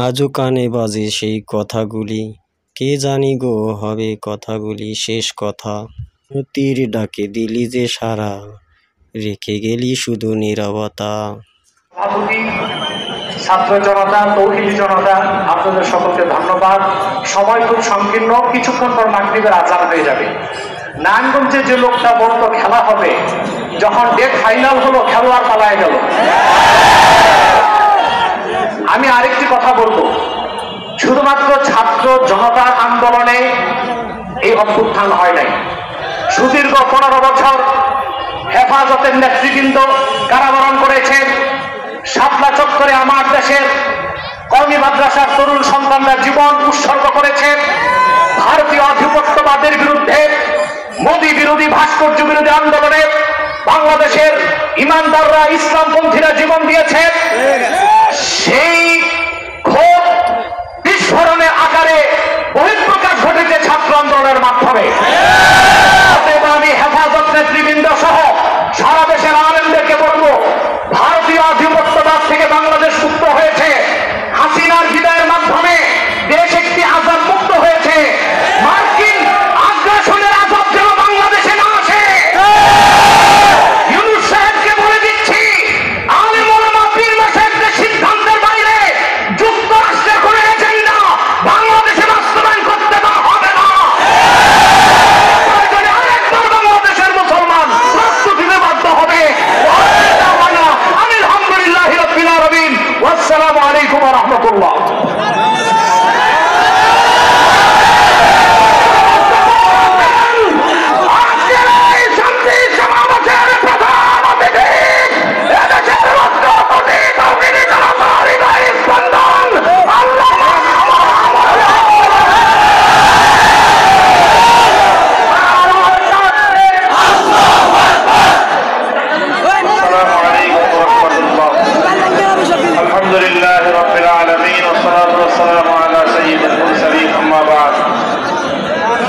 আজও কানে বাজে সেই কথাগুলি, কে জানি গো হবে কথাগুলি শেষ কথা। নতির ডাকে দিলি যে সারা, রেখে গেলি শুধু নীরবতা। ছাত্র জনতা, তৌহিদি জনতা, আপনাদের সকলকে ধন্যবাদ। সময় খুব সংকীর্ণ, কিছুক্ষণ পর মাগরিবের আযান হয়ে যাবে। নারায়ণগঞ্জে যে লোকটা বলতো খেলা হবে, যখন ডেট ফাইনাল হলো খেলোয়াড় পালায় গেল। আমি আরেকটি কথা বলবো, শুধুমাত্র ছাত্র জনতার আন্দোলনে এই অভ্যুত্থান হয় নাই। সুদীর্ঘ 15 বছর হেফাজতের নেতৃবৃন্দ কারাবরণ করেছেন। শাপলা চত্বরে আমার দেশের কওমি মাদ্রাসার তরুণ সন্তানরা জীবন উৎসর্গ করেছেন। ভারতীয় আধিপত্যবাদের বিরুদ্ধে, মোদী বিরোধী, ভাস্কর্য বিরোধী আন্দোলনে বাংলাদেশের ইমানদাররা, ইসলামপন্থীরা জীবন দিয়েছেন। সেই ক্ষোভ বিস্ফোরণের আকারে বহিঃপ্রকাশ ঘটেছে ছাত্র আন্দোলনের মাধ্যমে। অতএব আমি হেফাজত নেতৃবৃন্দ সহ সারা দেশের আলেমদেরকে বলবো, ভারতীয় আধিপত্যবাদ থেকে বাংলাদেশ মুক্ত হয়েছে। হাসিনার বিদায়ের মাধ্যমে দেশ একটি আজাদ মুক্ত হয়েছে। মার্কিন আগ্রাসনের আজাদ যেন বাংলাদেশে না আসে। ইউনূস সাহেবকে বলে দিচ্ছি, আলেম ওলামা পীর মাশায়েখদের সিদ্ধান্তের বাইরে যুক্তরাষ্ট্রের কোনো এজেন্ডা বাংলাদেশে বাস্তবায়ন করতে দেওয়া হবে না। আরেকবার বাংলাদেশের মুসলমান রক্ত দিতে বাধ্য হবে। আলহামদুলিল্লাহি রাব্বিল আলামিন। ওয়াসসালামু আলাইকুম ওয়া রাহমাতুল্লাহ।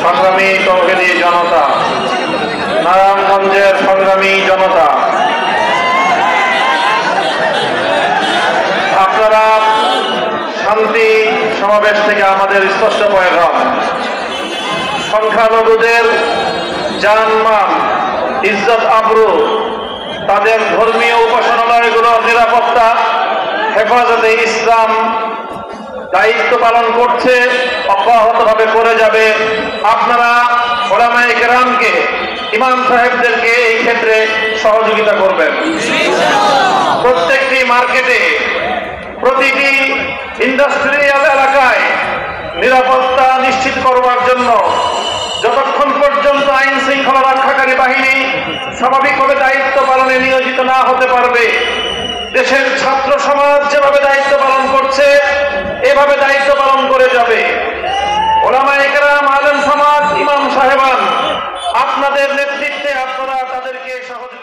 সংগ্রামী তৌহিদি জনতা, নারায়ণগঞ্জের সংগ্রামী জনতা, আপনারা শান্তি সমাবেশ থেকে আমাদের স্পষ্ট পয়গাম, সংখ্যালঘুদের জানমাল, ইজ্জত আবরু, তাদের ধর্মীয় উপাসনালয়গুলোর নিরাপত্তা হেফাজতে ইসলাম দায়িত্ব পালন করছে, অব্যাহতভাবে করে যাবে। আপনারা উলামায়ে কেরামকে, ইমাম সাহেবদেরকে এই ক্ষেত্রে সহযোগিতা করবেন। প্রত্যেকটি মার্কেটে, প্রতিটি ইন্ডাস্ট্রিয়াল এলাকায় নিরাপত্তা নিশ্চিত করবার জন্য যতক্ষণ পর্যন্ত আইন শৃঙ্খলা রক্ষাকারী বাহিনী স্বাভাবিকভাবে দায়িত্ব পালনে নিয়োজিত না হতে পারবে, দেশের ছাত্র সমাজ যেভাবে দায়িত্ব পালন করছে এভাবে দায়িত্ব পালন করে যাবে। উলামায়ে কেরাম, আলেম সমাজ, ইমাম সাহেবান, আপনাদের নেতৃত্বে আপনারা তাদেরকে সহযোগিতা